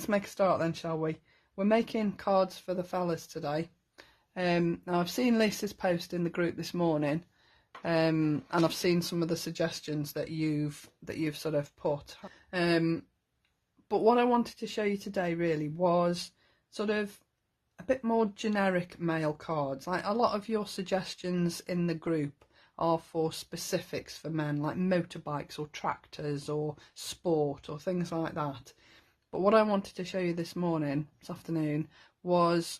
make a start then, shall we? We're making cards for the fellas today. Now I've seen Lisa's post in the group this morning, and I've seen some of the suggestions that you've sort of put. But what I wanted to show you today really was sort of a bit more generic male cards. Like a lot of your suggestions in the group are for specifics for men, like motorbikes or tractors or sport or things like that. But what I wanted to show you this afternoon, was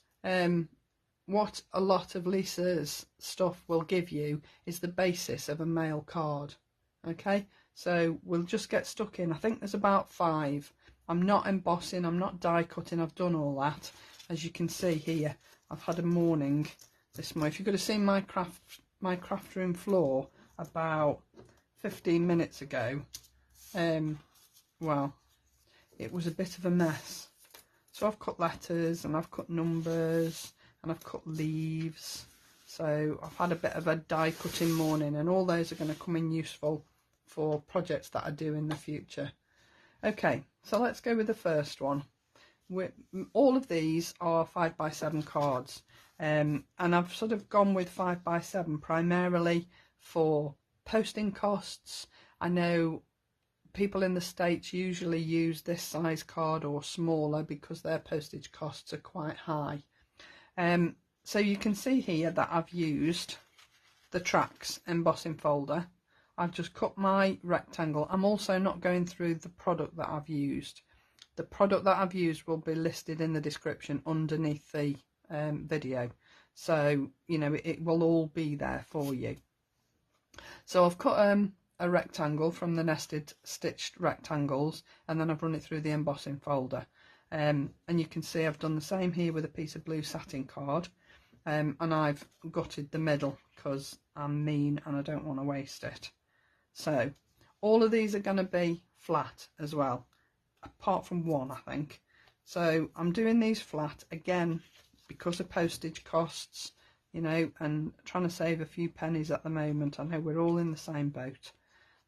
what a lot of Lisa's stuff will give you is the basis of a male card. Okay, so we'll just get stuck in. I think there's about 5. I'm not embossing, I'm not die cutting, I've done all that. As you can see here, I've had a morning this morning. If you could have seen my craft room floor about 15 minutes ago, well, it was a bit of a mess. So I've cut letters and I've cut numbers and I've cut leaves. So I've had a bit of a die cutting morning, and all those are going to come in useful for projects that I do in the future. Okay, so let's go with the first one. All of these are 5x7 cards, and I've sort of gone with 5x7 primarily for posting costs. I know people in the States usually use this size card or smaller because their postage costs are quite high. So you can see here that I've used the Tracks Embossing Folder. I've just cut my rectangle. I'm also not going through the product that I've used. The product that I've used will be listed in the description underneath the video. So, you know, it will all be there for you. So I've cut a rectangle from the nested stitched rectangles, and then I've run it through the embossing folder. And you can see I've done the same here with a piece of blue satin card. And I've gutted the middle because I'm mean and I don't want to waste it. So all of these are going to be flat as well, apart from one, I think. So I'm doing these flat again because of postage costs, you know, and trying to save a few pennies at the moment. I know we're all in the same boat.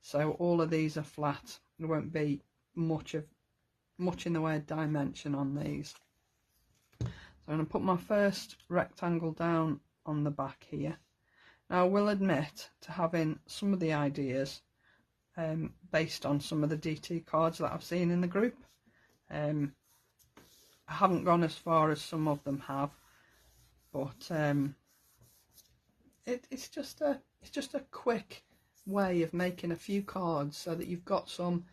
So all of these are flat. There won't be much in the way of dimension on these. So I'm going to put my first rectangle down on the back here. Now I will admit to having some of the ideas based on some of the DT cards that I've seen in the group. I haven't gone as far as some of them have, but it's just a quick way of making a few cards so that you've got some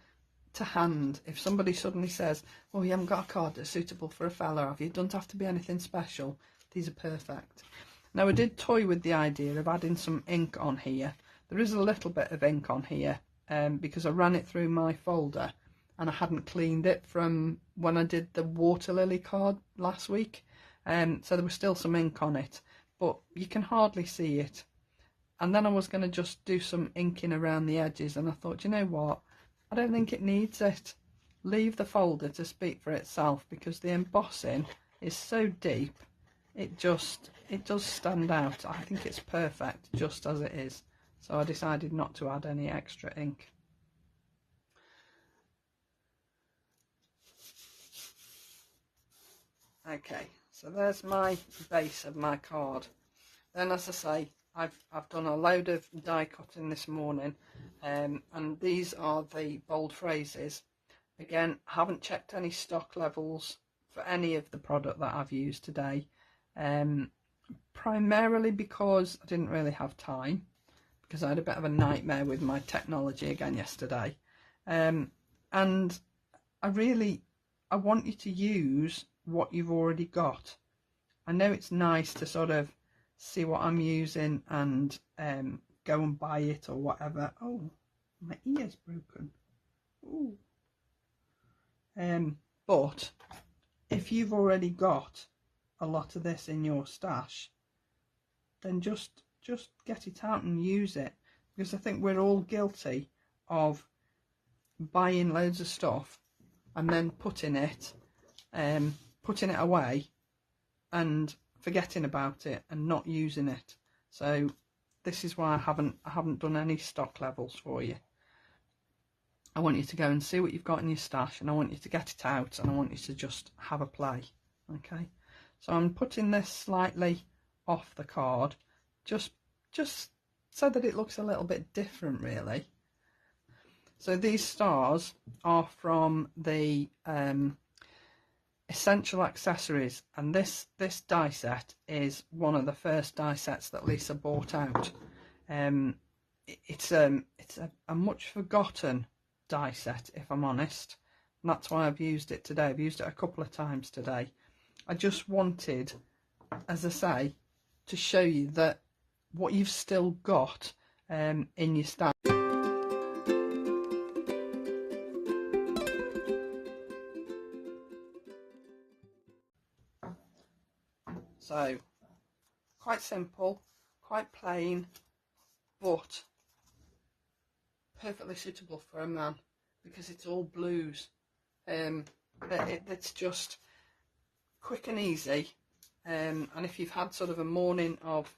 to hand. If somebody suddenly says, oh, you haven't got a card that's suitable for a fella, have you? Don't have to be anything special. These are perfect. Now I did toy with the idea of adding some ink on here. There is a little bit of ink on here because I ran it through my folder and I hadn't cleaned it from when I did the water lily card last week. So there was still some ink on it, but you can hardly see it. And then I was going to just do some inking around the edges, and I thought, you know what, I don't think it needs it. Leave the folder to speak for itself, because the embossing is so deep, it does stand out. I think it's perfect just as it is. So I decided not to add any extra ink. Okay, so there's my base of my card. Then, as I say, I've done a load of die cutting this morning, and these are the bold phrases. Again, I haven't checked any stock levels for any of the product that I've used today, primarily because I didn't really have time, because I had a bit of a nightmare with my technology again yesterday, and I want you to use what you've already got. I know it's nice to sort of see what I'm using and go and buy it or whatever. Oh, my ear's broken. Ooh. But if you've already got a lot of this in your stash, then just get it out and use it, because I think we're all guilty of buying loads of stuff and then putting it away and forgetting about it and not using it. So this is why I haven't done any stock levels for you. I want you to go and see what you've got in your stash, and I want you to get it out, and I want you to just have a play. Okay, so I'm putting this slightly off the card, just so that it looks a little bit different, really. So these stars are from the Essential Accessories, and this die set is one of the first die sets that Lisa bought out. It's a much forgotten die set, if I'm honest, and that's why I've used it today. I've used it a couple of times today. I just wanted, as I say, to show you that what you've still got in your stash. So, quite simple, quite plain, but perfectly suitable for a man because it's all blues. It's just quick and easy, and if you've had sort of a morning of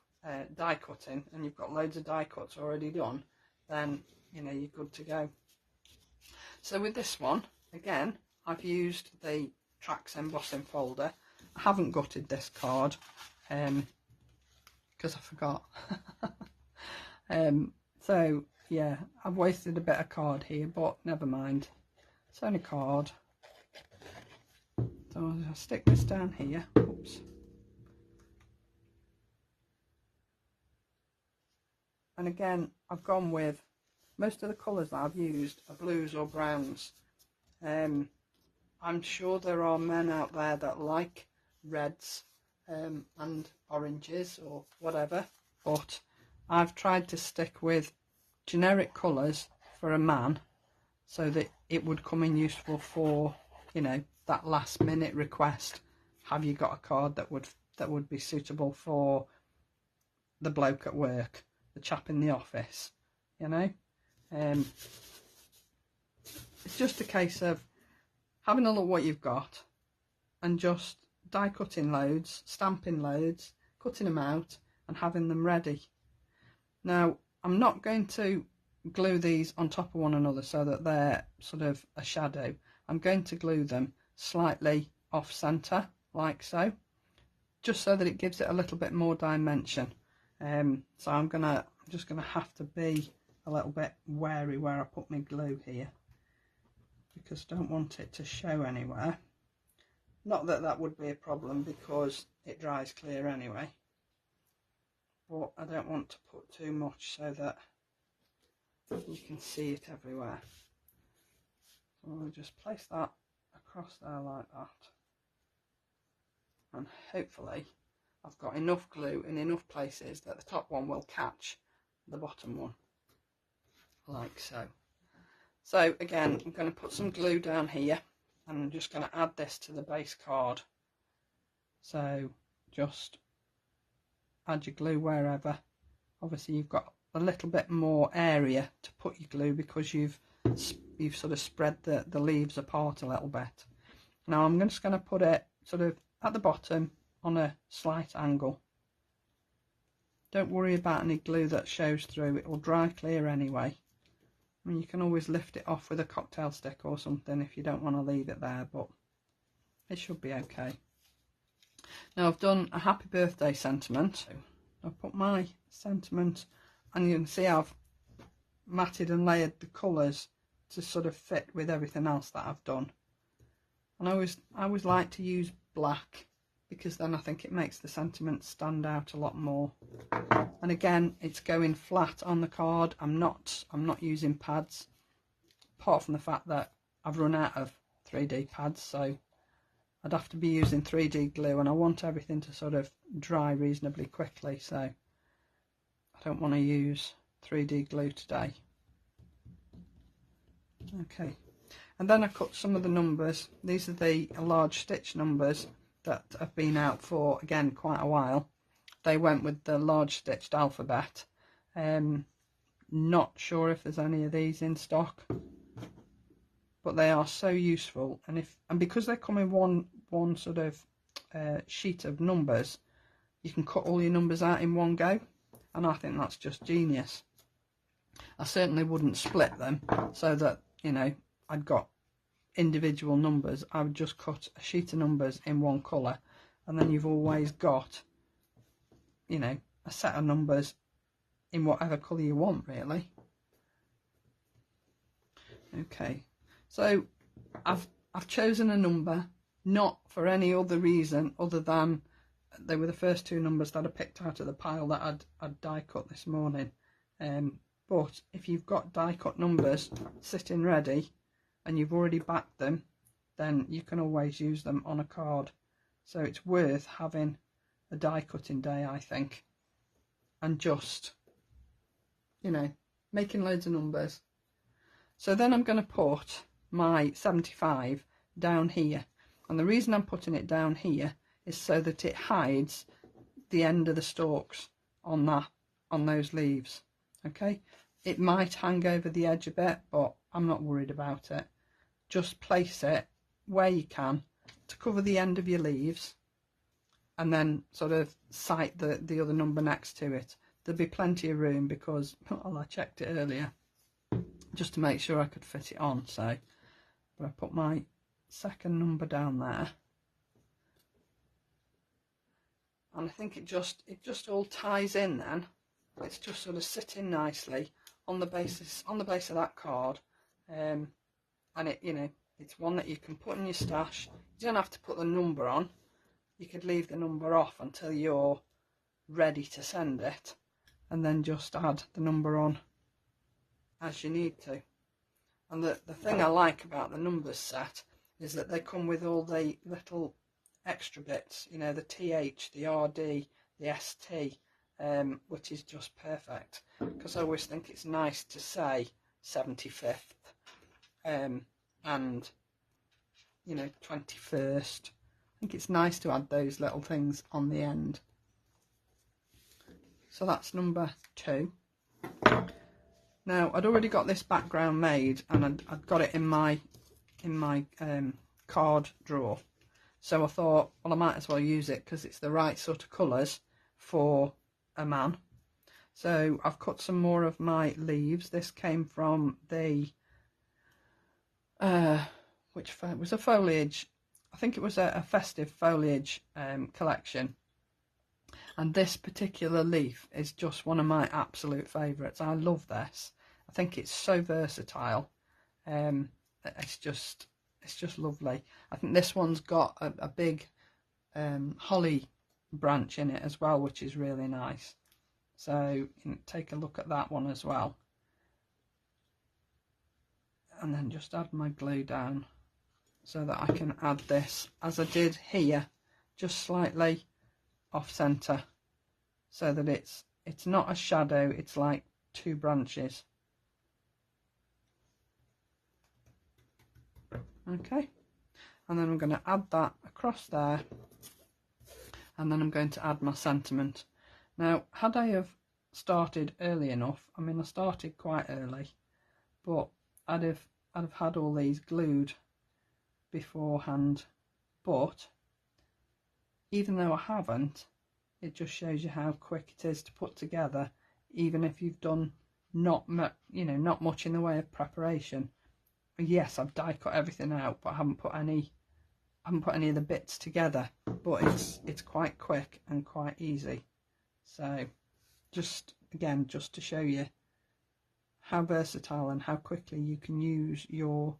die cutting and you've got loads of die cuts already done, then you know you're good to go. So with this one, again, I've used the Tracks Embossing Folder. I haven't gutted this card because I forgot. So yeah, I've wasted a bit of card here, but never mind, it's only card. So I'll stick this down here. Oops. And again, I've gone with most of the colours that I've used are blues or browns. I'm sure there are men out there that like reds and oranges or whatever, but I've tried to stick with generic colours for a man so that it would come in useful for, you know, that last minute request. Have you got a card that would be suitable for the bloke at work, the chap in the office, you know? It's just a case of having a look what you've got and just die cutting loads, stamping loads, cutting them out and having them ready. Now, I'm not going to glue these on top of one another so that they're sort of a shadow. I'm going to glue them slightly off center, like so, just so that it gives it a little bit more dimension. So I'm just gonna have to be a little bit wary where I put my glue here, because I don't want it to show anywhere. Not that that would be a problem because it dries clear anyway, but I don't want to put too much so that you can see it everywhere. So I'll just place that across there like that, and hopefully I've got enough glue in enough places that the top one will catch the bottom one, like so. So again, I'm going to put some glue down here and I'm just going to add this to the base card. So just add your glue wherever. Obviously you've got a little bit more area to put your glue because you've sort of spread the leaves apart a little bit. Now I'm just going to put it sort of at the bottom on a slight angle. Don't worry about any glue that shows through, it will dry clear anyway. I mean, you can always lift it off with a cocktail stick or something if you don't want to leave it there, but it should be okay. Now I've done a happy birthday sentiment. I've put my sentiment, and you can see I've matted and layered the colours to sort of fit with everything else that I've done. And I always like to use black, because then I think it makes the sentiment stand out a lot more. And again, it's going flat on the card. I'm not using pads, apart from the fact that I've run out of 3D pads, so I'd have to be using 3D glue, and I want everything to sort of dry reasonably quickly, so I don't want to use 3D glue today. Okay, and then I cut some of the numbers. These are the large stitch numbers that have been out for, again, quite a while. They went with the large stitched alphabet. Not sure if there's any of these in stock, but they are so useful. And because they come in one sort of sheet of numbers, you can cut all your numbers out in one go, and I think that's just genius. I certainly wouldn't split them so that you know, I'd got individual numbers, I would just cut a sheet of numbers in one colour, and then you've always got, you know, a set of numbers in whatever colour you want, really. Okay, so I've chosen a number not for any other reason other than they were the first two numbers that I picked out of the pile that I'd die cut this morning. But if you've got die cut numbers sitting ready and you've already backed them, then you can always use them on a card. So it's worth having a die cutting day, I think, and just, you know, making loads of numbers. So then I'm going to put my 75 down here, and the reason I'm putting it down here is so that it hides the end of the stalks on those leaves. Okay, it might hang over the edge a bit, but I'm not worried about it. Just place it where you can to cover the end of your leaves, and then sort of sight the other number next to it. There'll be plenty of room because, well, I checked it earlier just to make sure I could fit it on. So, but I put my second number down there, and I think it just all ties in then. It's just sort of sitting nicely on the base of that card, and it, you know, it's one that you can put in your stash. You don't have to put the number on. You could leave the number off until you're ready to send it, and then just add the number on as you need to. And the thing I like about the numbers set is that they come with all the little extra bits, you know, the TH, the RD, the ST, which is just perfect, because I always think it's nice to say 75th, and, you know, 21st. I think it's nice to add those little things on the end. So that's number 2. Now, I'd already got this background made, and I'd got it in my card drawer. So I thought, well, I might as well use it because it's the right sort of colours for a man. So I've cut some more of my leaves. This came from the which was a foliage. I think it was a festive foliage collection. And this particular leaf is just one of my absolute favourites. I love this. I think it's so versatile. It's just lovely. I think this one's got a big holly branch in it as well, which is really nice. So you can take a look at that one as well. And then just add my glue down so that I can add this, as I did here, just slightly off centre, so that it's not a shadow, it's like 2 branches. Okay, and then I'm going to add that across there, and then I'm going to add my sentiment. Now, had I have started early enough, I mean, I started quite early, but I'd have had all these glued beforehand, but even though I haven't, it just shows you how quick it is to put together, even if you've done not much in the way of preparation. Yes, I've die cut everything out, but I haven't put any of the bits together. But it's quite quick and quite easy. So just again, just to show you how versatile and how quickly you can use your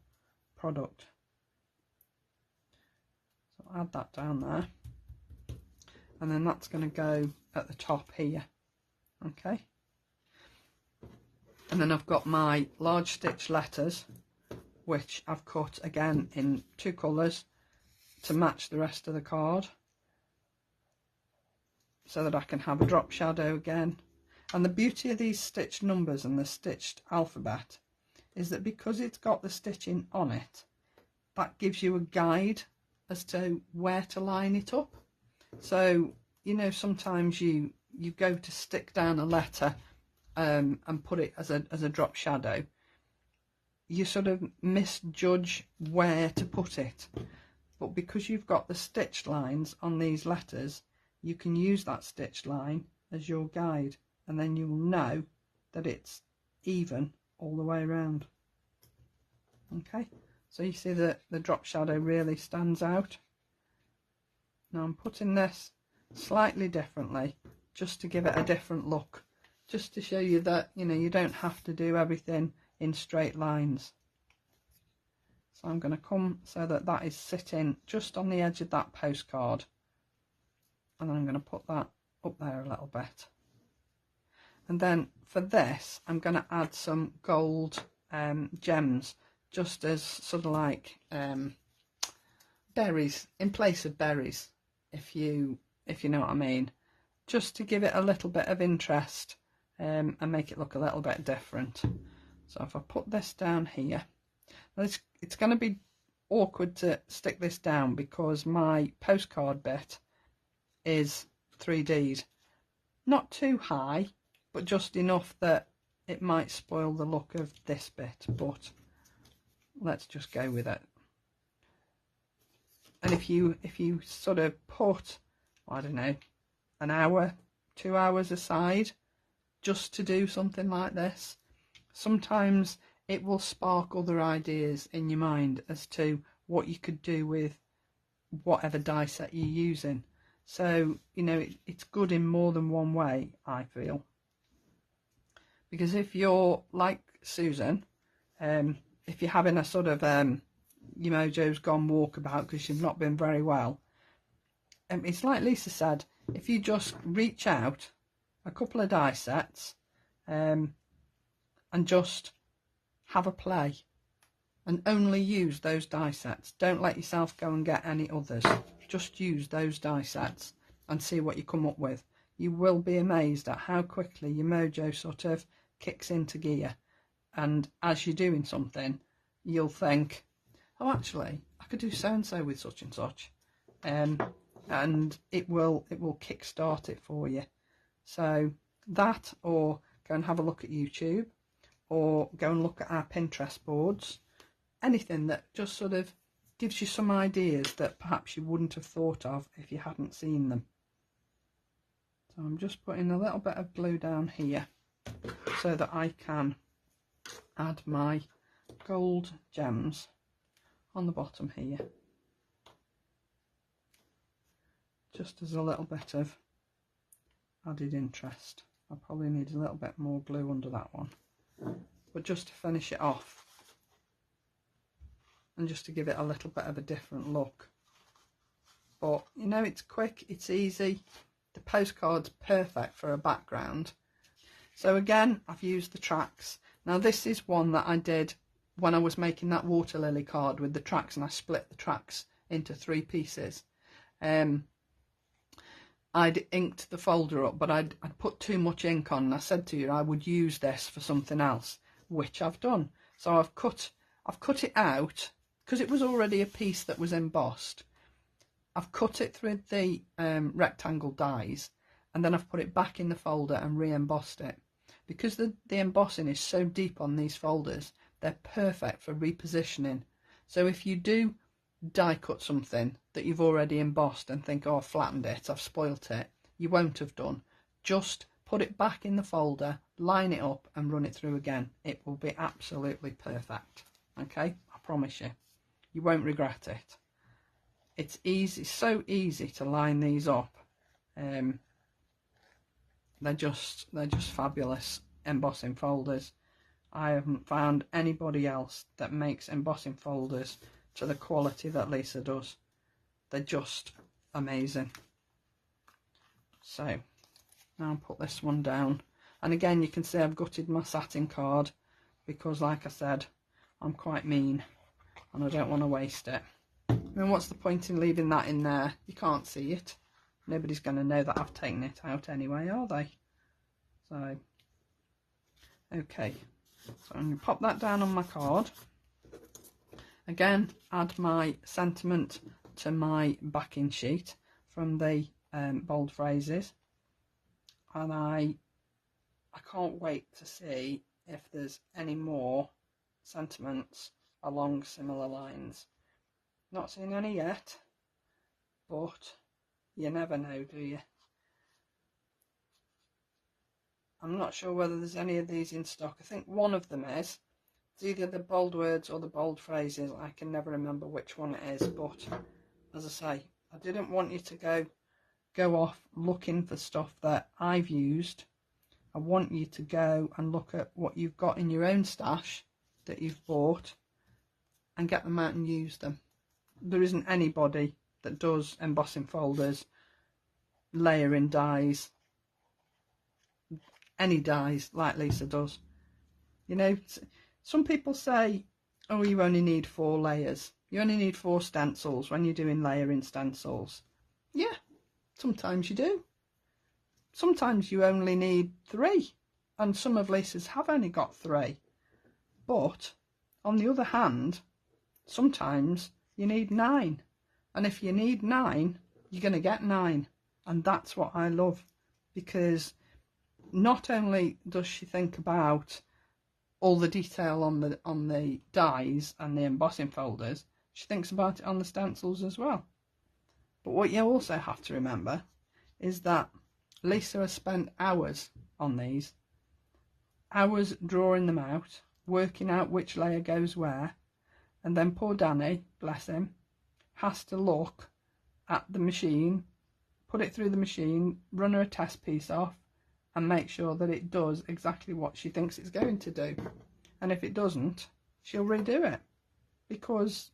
product. So I'll add that down there, and then that's going to go at the top here. Okay, and then I've got my large stitch letters, which I've cut again in 2 colours to match the rest of the card, so that I can have a drop shadow again. And the beauty of these stitched numbers and the stitched alphabet is that because it's got the stitching on it, that gives you a guide as to where to line it up. So, you know, sometimes you go to stick down a letter and put it as a drop shadow. You sort of misjudge where to put it, but because you've got the stitched lines on these letters, you can use that stitched line as your guide, and then you will know that it's even all the way around. Okay, so you see that the drop shadow really stands out. Now I'm putting this slightly differently, just to give it a different look, just to show you that, you know, you don't have to do everything in straight lines. So I'm going to come so that that is sitting just on the edge of that postcard, and then I'm going to put that up there a little bit. And then for this I'm going to add some gold gems, just as sort of like berries, in place of berries, if you know what I mean, just to give it a little bit of interest and make it look a little bit different. So if I put this down here, it's going to be awkward to stick this down because my postcard bit is 3D'd, not too high, but just enough that it might spoil the look of this bit, but let's just go with it. And if you sort of put, I don't know, an hour, 2 hours aside just to do something like this, sometimes it will spark other ideas in your mind as to what you could do with whatever die set you're using. So, you know, it's good in more than one way, I feel. Because if you're like Susan, if you're having a sort of your mojo's gone walkabout because you've not been very well, it's like Lisa said, if you just reach out a couple of die sets and just have a play and only use those die sets, don't let yourself go and get any others, just use those die sets and see what you come up with. You will be amazed at how quickly your mojo sort of kicks into gear, and as you're doing something you'll think, oh, actually I could do so and so with such and such, and it will kickstart it for you. So that, or go and have a look at YouTube, or go and look at our Pinterest boards, anything that just sort of gives you some ideas that perhaps you wouldn't have thought of if you hadn't seen them. So I'm just putting a little bit of glue down here so that I can add my gold gems on the bottom here, just as a little bit of added interest. I probably need a little bit more glue under that one, but just to finish it off and just to give it a little bit of a different look. But you know, it's quick, it's easy, the postcard's perfect for a background. So again, I've used the tracks. Now this is one that I did when I was making that water lily card with the tracks, and I split the tracks into 3 pieces. I'd inked the folder up, but I'd put too much ink on, and I said to you I would use this for something else, which I've done. So I've cut it out because it was already a piece that was embossed. I've cut it through the rectangle dies, and then I've put it back in the folder and re-embossed it. Because the embossing is so deep on these folders, they're perfect for repositioning. So if you do die cut something that you've already embossed and think, oh, I've flattened it, I've spoilt it, you won't have done. Just put it back in the folder, line it up and run it through again. It will be absolutely perfect. Okay, I promise you, you won't regret it. It's easy, so easy to line these up. They're just fabulous embossing folders. I haven't found anybody else that makes embossing folders to the quality that Lisa does. They're just amazing. So now I'll put this one down, and again you can see I've gutted my satin card because, like I said, I'm quite mean and I don't want to waste it. I mean, what's the point in leaving that in there? You can't see it. Nobody's going to know that I've taken it out anyway, are they? So, okay. So I'm going to pop that down on my card. Again, add my sentiment to my backing sheet from the bold phrases. And I can't wait to see if there's any more sentiments along similar lines. Not seen any yet, but you never know, do you? I'm not sure whether there's any of these in stock. I think one of them is. It's either the bold words or the bold phrases. I can never remember which one it is, but as I say, I didn't want you to go off looking for stuff that I've used. I want you to go and look at what you've got in your own stash that you've bought and get them out and use them. There isn't anybody that does embossing folders, layering dies, any dies like Lisa does. You know, some people say, oh, you only need 4 layers. You only need 4 stencils when you're doing layering stencils. Yeah, sometimes you do. Sometimes you only need 3. And some of Lisa's have only got 3. But on the other hand, sometimes you need 9. And if you need 9, you're going to get 9. And that's what I love, because not only does she think about all the detail on the dies and the embossing folders, she thinks about it on the stencils as well. But what you also have to remember is that Lisa has spent hours on these, hours drawing them out, working out which layer goes where, and then poor Danny, bless him, has to look at the machine, put it through the machine, run her a test piece off, and make sure that it does exactly what she thinks it's going to do. And if it doesn't, she'll redo it, because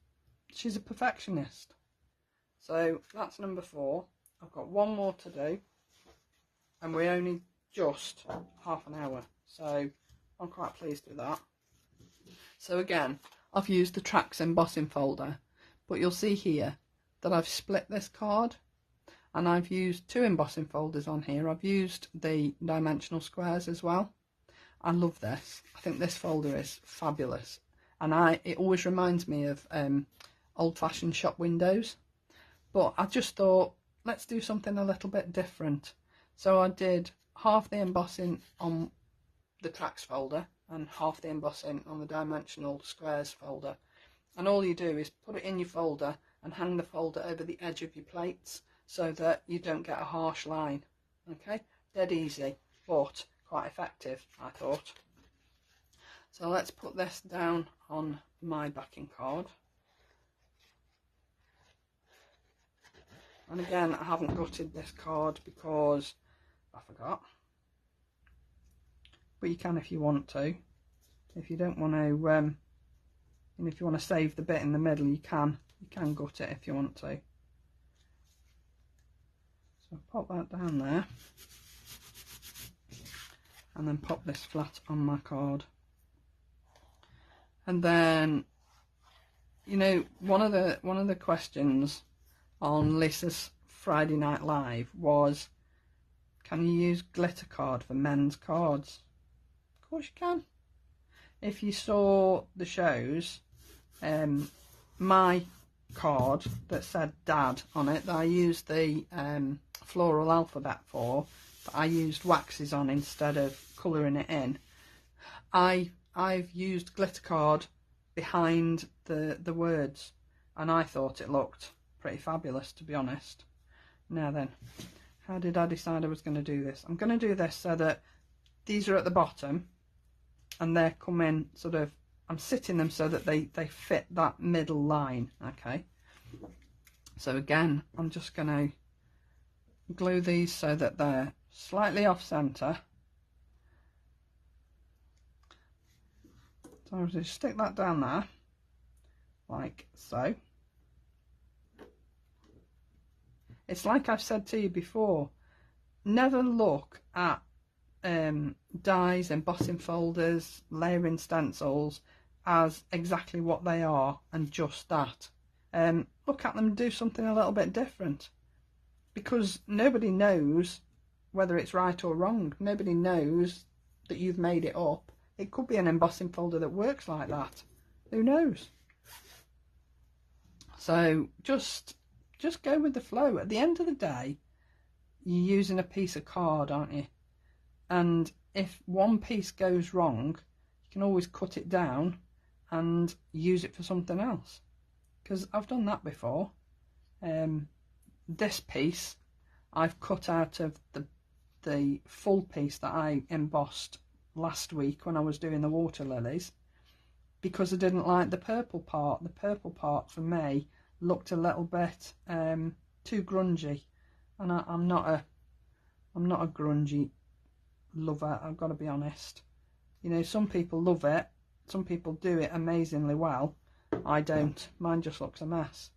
she's a perfectionist. So that's number 4. I've got one more to do, and we're only just half an hour, so I'm quite pleased with that. So again, I've used the Tracks Embossing Folder, but you'll see here that I've split this card, and I've used 2 embossing folders on here. I've used the dimensional squares as well. I love this. I think this folder is fabulous, and it always reminds me of old-fashioned shop windows. But I just thought, let's do something a little bit different. So I did half the embossing on the Tracks folder and half the embossing on the dimensional squares folder. And all you do is put it in your folder and hang the folder over the edge of your plates, so that you don't get a harsh line. Okay, dead easy, but quite effective, I thought. So let's put this down on my backing card. And again, I haven't gutted this card because I forgot. But you can if you want to. If you don't want to, and if you want to save the bit in the middle, you can gut it if you want to. So pop that down there, and then pop this flat on my card. And then, you know, one of the questions on Lisa's Friday Night Live was, can you use glitter card for men's cards? Of course you can. If you saw the shows, my card that said Dad on it, that I used the floral alphabet for, that I used waxes on instead of colouring it in, I've used glitter card behind the words, and I thought it looked pretty fabulous, to be honest. Now then, how did I decide I was going to do this? I'm going to do this so that these are at the bottom and they're coming sort of, I'm sitting them so that they fit that middle line. Okay, so again, I'm just going to glue these so that they're slightly off centre. So I'll just stick that down there like so. It's like I've said to you before, never look at dies, embossing folders, layering stencils as exactly what they are and just that. Look at them and do something a little bit different, because nobody knows whether it's right or wrong. Nobody knows that you've made it up. It could be an embossing folder that works like that. Who knows? So just go with the flow. At the end of the day, you're using a piece of card, aren't you? And if one piece goes wrong, you can always cut it down and use it for something else. Because I've done that before. This piece I've cut out of the full piece that I embossed last week when I was doing the water lilies. because I didn't like the purple part. The purple part for me looked a little bit too grungy, and I'm not a grungy lover, I've got to be honest. You know, some people love it, some people do it amazingly well. I don't. Mine just looks a mess,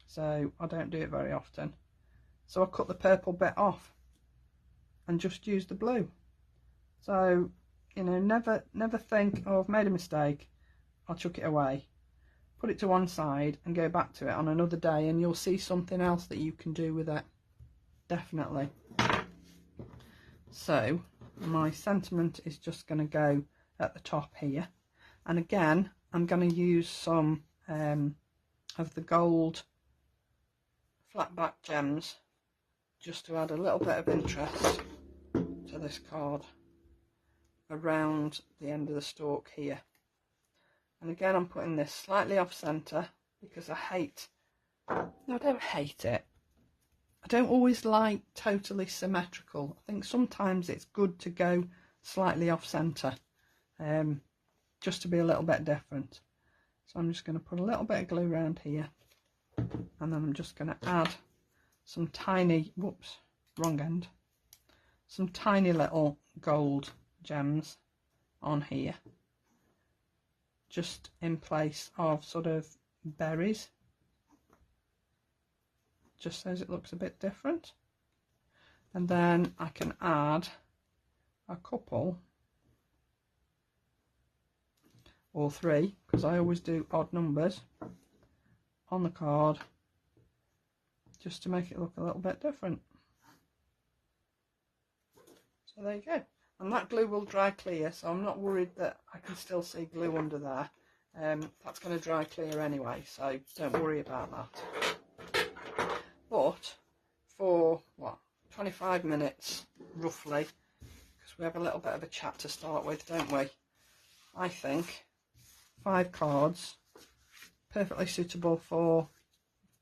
so I don't do it very often. So I cut the purple bit off and just use the blue. So, you know, never think, oh, I've made a mistake, I'll chuck it away. Put it to one side and go back to it on another day, and you'll see something else that you can do with it. Definitely. So my sentiment is just going to go at the top here, and again I'm going to use some of the gold flat back gems just to add a little bit of interest to this card around the end of the stalk here. And again, I'm putting this slightly off centre because I don't hate it. I don't always like totally symmetrical. I think sometimes it's good to go slightly off centre, just to be a little bit different. So I'm just going to put a little bit of glue around here, and then I'm just going to add some tiny, whoops, wrong end, some tiny little gold gems on here, just in place of sort of berries, just so it looks a bit different. And then I can add a couple or three, because I always do odd numbers on the card, just to make it look a little bit different. So there you go. And that glue will dry clear, so I'm not worried that I can still see glue under there. That's going to dry clear anyway, so don't worry about that. But for, what, 25 minutes roughly, because we have a little bit of a chat to start with, don't we? I think 5 cards, perfectly suitable for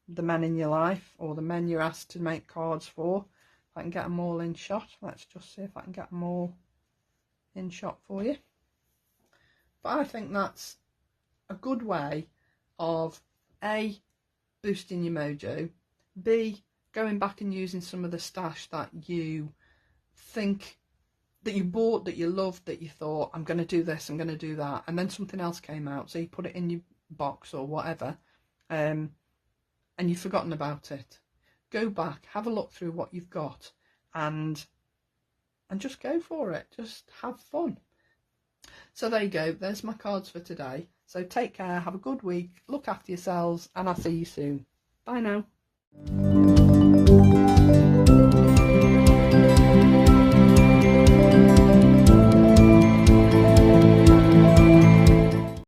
the men in your life, or the men you're asked to make cards for. If I can get them all in shot, let's just see if I can get them all in shot for you. But I think that's a good way of A, boosting your mojo, B, going back and using some of the stash that you think that you bought, that you loved, that you thought, I'm going to do this, I'm going to do that, and then something else came out, so you put it in your box or whatever, and you've forgotten about it. Go back, have a look through what you've got, and just go for it. Just have fun. So there you go, there's my cards for today. So take care, have a good week, look after yourselves, and I'll see you soon. Bye now.